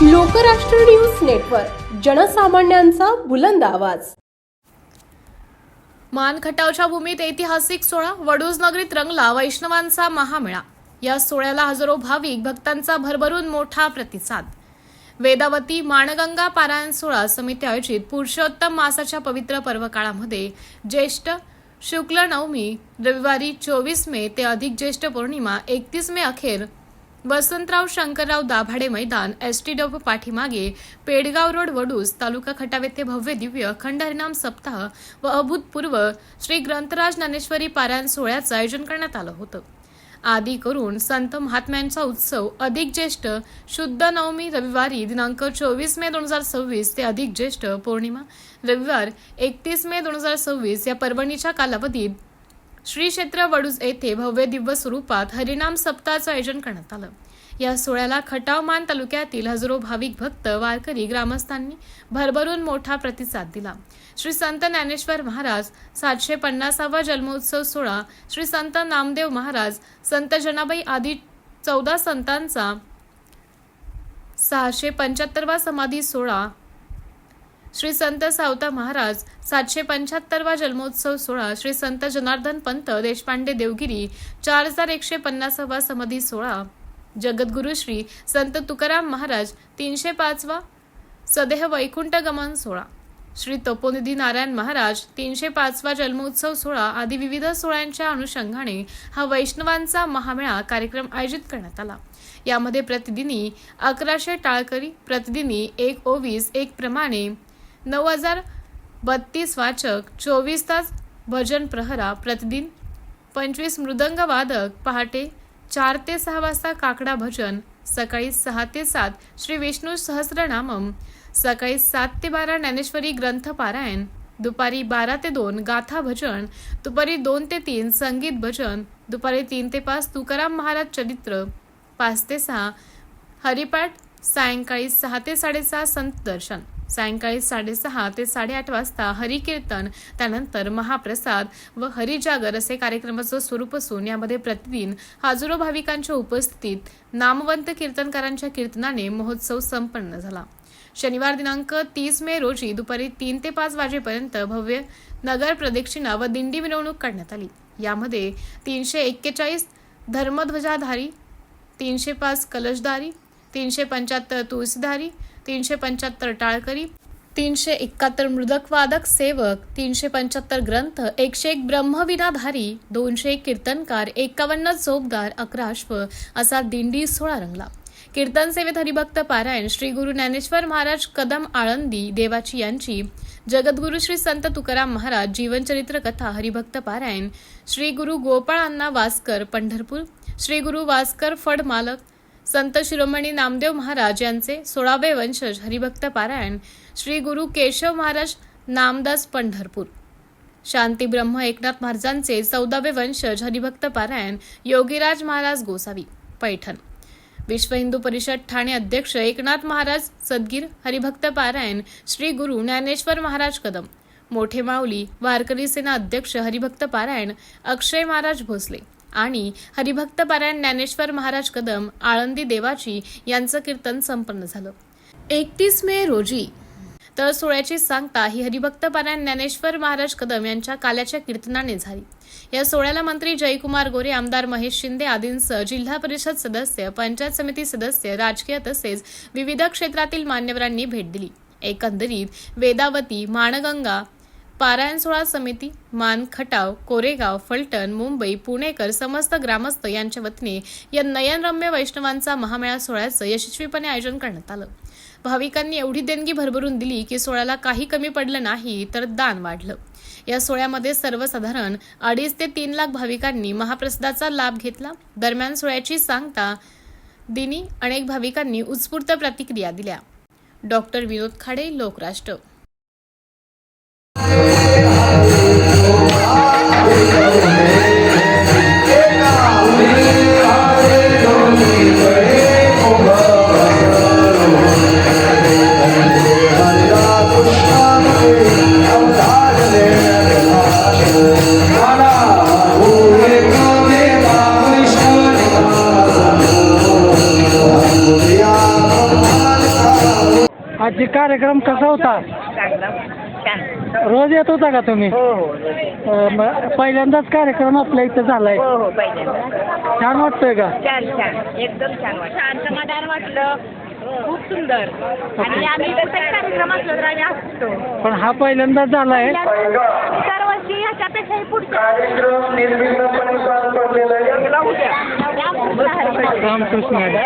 Lokrashtra news network, जनसामान्यांचा बुलंद आवाज। मान खटावच्या भूमीत ऐतिहासिक सोहळा, वडूज नगरीत रंगला वैष्णवांचा महामेळा। या सोहळ्याला हजारो भाविक भक्तांचा भरभरून मोठा प्रतिसाद। वेदावती माणगंगा पारायण सोहळा समिती आयोजित पुरुषोत्तम मासाच्या पवित्र पर्वकाळामध्ये ज्येष्ठ शुक्ल नवमी रविवारी 24 मे ते अधिक ज्येष्ठ पौर्णिमा 31 मे अखेर वसंतराव शंकरराव दाभाडे मैदान एसटी डोप पाठीमागे पेडगाव रोड वडूज तालुका खटाव येथे भव्य दिव्य अखंड हरिनाम सप्ताह व अभूतपूर्व श्री ग्रंथराज ज्ञानेश्वरी पारायण सोहळ्याचं आयोजन करण्यात आलं होतं। आदी करून संत महात्म्यांचा उत्सव अधिक ज्येष्ठ शुद्ध नवमी रविवारी दिनांक 24 मे 2026 ते अधिक ज्येष्ठ पौर्णिमा रविवार 31 मे 2026 या पर्वणीच्या कालावधीत श्री क्षेत्र वडूज येथे भव्य दिव्य स्वरूपात हरिनाम सप्ताहाचं आयोजन करण्यात आलं। या सोहळ्याला खटाव मान तालुक्यातील हजारो भाविक भक्त वारकरी ग्रामस्थांनी भरभरून मोठा प्रतिसाद दिला। श्री संत ज्ञानेश्वर महाराज 750वा जन्मोत्सव सोहळा, श्री संत नामदेव महाराज, संत जनाबाई आदी 14 संतांचा 675वा समाधी सोहळा, श्री संत सावता महाराज 775वा जन्मोत्सव सोहळा, श्री संत जनार्दन पंत देशपांडे देवगिरी 4150वा समाधी सोहळा, जगद्गुरु श्री संत तुकाराम महाराज 305वा सदेह वैकुंठ गमन सोहळा, श्री तपोनिधी नारायण महाराज 305वा जन्मोत्सव सोहळा आदी विविध सोहळ्यांच्या अनुषंगाने हा वैष्णवांचा महामेळा कार्यक्रम आयोजित करण्यात आला। यामध्ये प्रतिदिनी 1100 टाळकरी, प्रतिदिनी 1 ओवीस 1 प्रमाणे 9032 वाचक, 24 तास भजन प्रहरा, प्रतिदिन 25 मृदंग वादक, पहाटे 4 ते 6 वाजता काकडा भजन, सकाळी 6 ते 7 श्री विष्णू सहस्रनामम, सकाळी 7 ते 12 ज्ञानेश्वरी ग्रंथ पारायण, दुपारी 12 ते 2 गाथा भजन, दुपारी 2 ते 3 संगीत भजन, दुपारी 3 ते 5 तुकाराम महाराज चरित्र, 5 ते 6 हरिपाठ, सायंकाळी 6 ते 6:30 संत दर्शन, सायंकाळी 6:30 ते 8:30 वाजता हरिकीर्तन, त्यानंतर महाप्रसाद व हरिजागर असे कार्यक्रमाचं स्वरूप असून यामध्ये प्रतिदिन हजारो भाविकांच्या उपस्थितीत नामवंत कीर्तनकारांच्या कीर्तनाने महोत्सव संपन्न झाला। शनिवार दिनांक 30 मे रोजी दुपारी 3 ते 5 वाजेपर्यंत भव्य नगर प्रदक्षिणा व दिंडी मिरवणूक करण्यात आली। यामध्ये 341 धर्मध्वजाधारी, 305 कलशधारी, 375 तुळशीधारी, 375 टाळकरी, 371 मृदकवादक सेवक, 375 ग्रंथ, 101 ब्रह्मविनाधारी, 201 कीर्तनकार, 51 चोपदार, 11 अश्व असा दिंडी सोहळा रंगला। कीर्तन सेवेत हरिभक्त पारायण श्री गुरु ज्ञानेश्वर महाराज कदम आळंदी देवाची यांची, जगद्गुरु श्री संत तुकाराम महाराज जीवनचरित्र कथा हरिभक्त पारायण, श्री गुरु गोपाळ अण्णा वासकर पंढरपूर, श्री गुरु वासकर फड मालक, संत शिरोमणी नामदेव महाराज यांचे 16वे वंशज हरिभक्त पारायण, श्री गुरु केशव महाराज नामदास पंढरपूर, शांती ब्रह्म एकनाथ महाराजांचे 14वे वंशज हरिभक्त पारायण, योगीराज महाराज गोसावी पैठण, विश्व हिंदू परिषद ठाणे अध्यक्ष एकनाथ महाराज सदगीर हरिभक्त पारायण, श्री गुरु ज्ञानेश्वर महाराज कदम, मोठे माऊली वारकरी सेना अध्यक्ष हरिभक्त पारायण अक्षय महाराज भोसले आणि हरिभक्त पारायण ज्ञानेश्वर महाराज कदम आळंदी देवाची यांचं कीर्तन संपन्न झालं। 31 मे रोजी तर सोहळ्याची सांगता ही हरिभक्त पारायण ज्ञानेश्वर महाराज कदम यांच्या काल्याच्या कीर्तनाने झाली। या सोहळ्याला मंत्री जयकुमार गोरे, आमदार महेश शिंदे आदींसह जिल्हा परिषद सदस्य, पंचायत समिती सदस्य, राजकीय तसेच विविध क्षेत्रातील मान्यवरांनी भेट दिली। एकंदरीत वेदावती माणगंगा पारायण सोहळा समिती, मान खटाव, कोरेगाव, फलटण, मुंबई, पुणेकर समस्त ग्रामस्थ यांच्या वतीने या नयनरम्य वैष्णवांचा महामेळा सोहळ्याचं यशस्वीपणे आयोजन करण्यात आलं। भाविकांनी एवढी देणगी भरभरून दिली की सोहळ्याला काही कमी पडलं नाही, तर दान वाढलं। या सोहळ्यामध्ये सर्वसाधारण 2.5 ते 3 लाख भाविकांनी महाप्रसादाचा लाभ घेतला। दरम्यान सोहळ्याची सांगता दिनी अनेक भाविकांनी उत्स्फूर्त प्रतिक्रिया दिल्या। डॉक्टर विनोद खाडे, लोकराष्ट्र। Yeah. आजची कार्यक्रम कसा होता? चांगला छान. रोज येत होता का तुम्ही? हो हो पहिल्यांदाच कार्यक्रम आपल्या इथं झालाय. हो हो पहिल्यांदा छान वाटतंय का? छान छान एकदम छान वाटलं. छान समाधान वाटलं. खूप सुंदर. आणि आम्ही प्रत्येक कार्यक्रम असलो तर आम्ही असतो. पण हा पहिल्यांदाच झालाय. दरवर्षी ह्याच्यापेक्षाही पुढच्या रामकृष्ण हरी.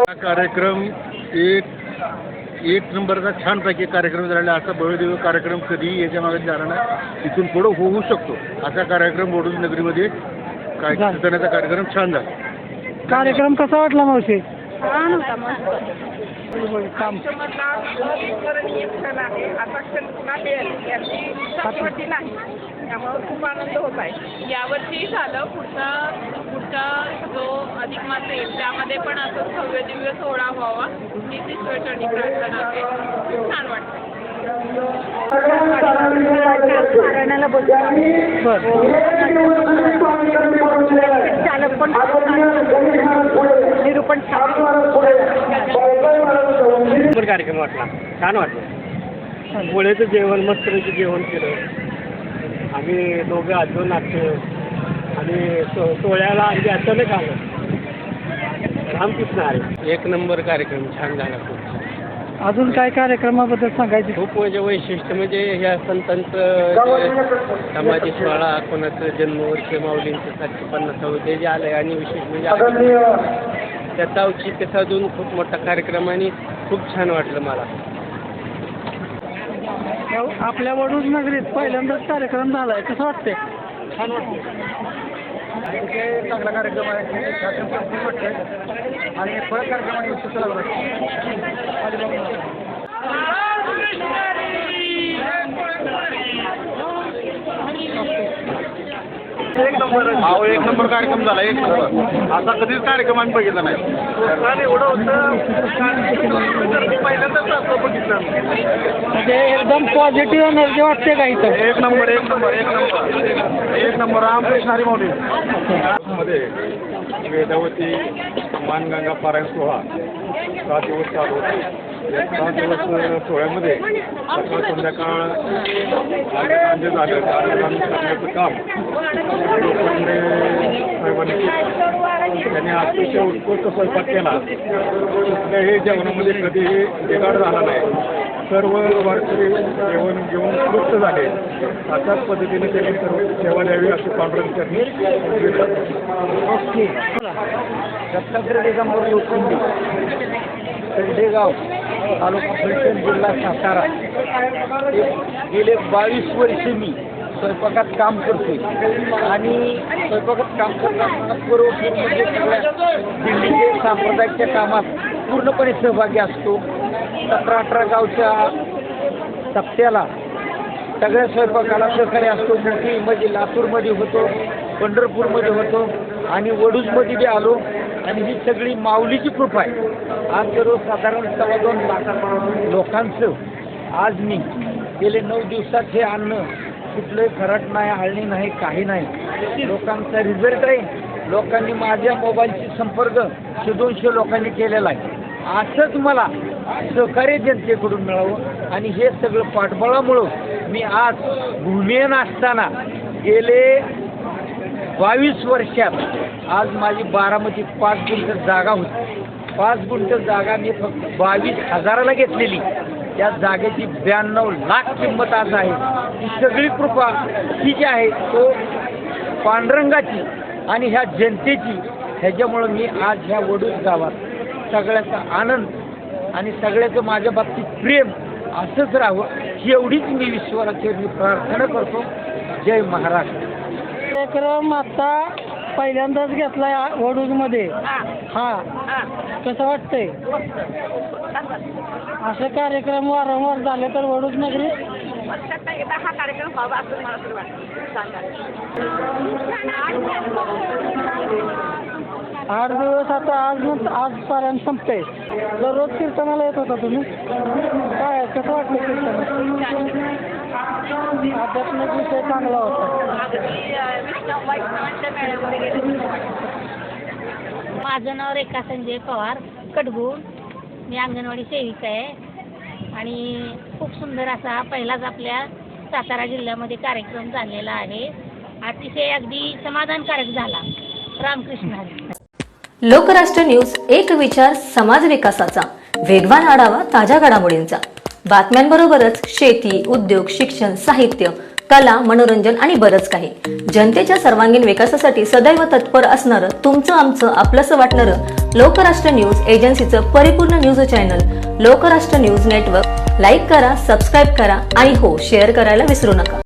हा कार्यक्रम एक नंबरचा छानपैकी कार्यक्रम झालेला. असा भव्यदिव्य कार्यक्रम कधी याच्या मागे झाला नाही. इथून पुढं होऊ शकतो असा कार्यक्रम वडूज नगरीमध्ये काय करण्याचा कार्यक्रम छान झाला. कार्यक्रम कसा वाटला मावशी? छान होता मस्त. काम त्यामुळे खूप आनंद होत आहे. यावर्षी झालं पुढचा जो अधिक मास येईल त्यामध्ये पण असं भव्य दिव्य सोहळा व्हावा हीच ईश्वरचरणी प्रार्थना आहे. खूप छान वाटतं. चालक पण निरूपण कार्यक्रम वाटला. छान वाटलं. पोळ्याचं जेवण मस्तपैकी जेवण केलं. आम्ही दोघं आजो नाट्य आणि सोहळ्याला आधी अचानक आलं. रामकृष्ण हरी. एक नंबर कार्यक्रम छान झाला. खूप अजून काय कार्यक्रमाबद्दल सांगायचे? खूप वैशिष्ट्य म्हणजे ह्या संतांचं समाधी सोहळा, कोणाचं जन्मवर्ष, माऊलींचं 750 ते जे आलं आणि विशेष म्हणजे त्याचा औचित्य साधून खूप मोठा कार्यक्रम आणि खूप छान वाटलं मला. आपल्या वडूज नगरीत पहिल्यांदाच कार्यक्रम झालाय. कसं वाटतंय? छान वाटतं. चांगला कार्यक्रम आहे. आणि फळ कार्यक्रम एक नंबर कार्यक्रम झाला. एक नंबर असा कधीच कार्यक्रम आम्ही बघितला नाही. एवढं होतं पहिल्यांदाच असं बघितलं. म्हणजे एकदम पॉझिटिव्ह एनर्जी वाटते का इथं? एक नंबर रामकृष्ण हरी माऊली मध्ये वेदावती मानगंगा पारायण सोहळा 7 दिवस चालू होते. या 7 दिवस सोहळ्यामध्ये सकाळ संध्याकाळ म्हणजे झालं करण्याचं काम लोखंडे साहेबांनी केलं. त्यांनी अतिशय उत्कृष्ट स्वयंपाक केला. कुठल्याही जेवणामध्ये कधीही बिघाड झाला नाही. सर्व वारकरी जेवण घेऊन तृप्त झाले. अशाच पद्धतीने त्यांनी सर्व सेवा द्यावी अशी पांडुरंग त्यांनी दत्तात्रय दिगंबर लोखंडे, शेंडेगाव, तालुका फलटण, जिल्हा सातारा. गेले 22 वर्ष मी स्वयंपाकात काम करतोय आणि स्वयंपाकात काम करताना म्हणजे सगळ्या दिल्लीचे सांप्रदायिकच्या कामात पूर्णपणे सहभागी असतो. 17-18 गावच्या सप्त्याला सगळ्या स्वयंपाकाला सहकार्य असतो. मोठी म्हणजे लातूरमध्ये होतो, पंढरपूरमध्ये होतो आणि वडूजमध्ये बी आलो. आणि ही सगळी माऊलीची कृपा आहे. आज सर्वसाधारण 2.25 लाख लोकांचं आज मी गेले 9 दिवसात हे अन्न कुठलंही खराट नाही, आळणी नाही, काही नाही. लोकांचा रिझल्ट आहे. लोकांनी माझ्या मोबाईलशी संपर्क 100-200 लोकांनी केलेला आहे. असंच मला सहकार्य जनतेकडून मिळावं आणि हे सगळं पाठबळामुळं मी आज भूमिहीन असताना गेले 22 वर्षात आज माझी बारामतीत 5 गुंठ जागा होती. 5 गुंठ जागा मी फक्त 22,000ला घेतलेली. त्या जागेची 92 लाख किंमत आज आहे. ही सगळी कृपा ही जी आहे तो पांडुरंगाची आणि ह्या जनतेची. ह्याच्यामुळं मी आज ह्या वडूज गावात सगळ्याचा आनंद आणि सगळ्याचं माझ्या बाबतीत प्रेम असंच राहावं ही एवढीच मी ईश्वराची प्रार्थना करतो. जय महाराष्ट्र. कार्यक्रम आता पहिल्यांदाच घेतलाय वडूजमध्ये. हा कसं वाटतंय? असं कार्यक्रम वारंवार झाले तर वडूज नगरी हा कार्यक्रम व्हावा असं मला तरी वाटतं. 8 दिवस आता आजपर्यंत संपते. दररोज कीर्तनाला येत होता तुम्ही? काय कसं वाटतं कीर्तन? आध्यात्मिक विषय चांगला होता. माझं नाव रेखा संजय पवार कडगुण. मी अंगणवाडी सेविका आहे आणि खूप सुंदर असा हा पहिलाच आपल्या सातारा जिल्ह्यामध्ये कार्यक्रम झालेला आहे. अतिशय अगदी समाधानकारक झाला. रामकृष्ण हरी. लोकराष्ट्र न्यूज, एक विचार समाज विकासाचा, वेगवान आढावा ताज्या घडामोडींचा, बातम्यांबरोबरच शेती, उद्योग, शिक्षण, साहित्य, कला, मनोरंजन आणि बरंच काही. जनतेच्या सर्वांगीण विकासासाठी सदैव तत्पर असणारं, तुमचं आमचं आपलंसं वाटणारं लोकराष्ट्र न्यूज एजन्सीचं परिपूर्ण news channel Lokrashtra news network like करा, सबस्क्राईब करा आणि हो, शेअर करायला विसरू नका.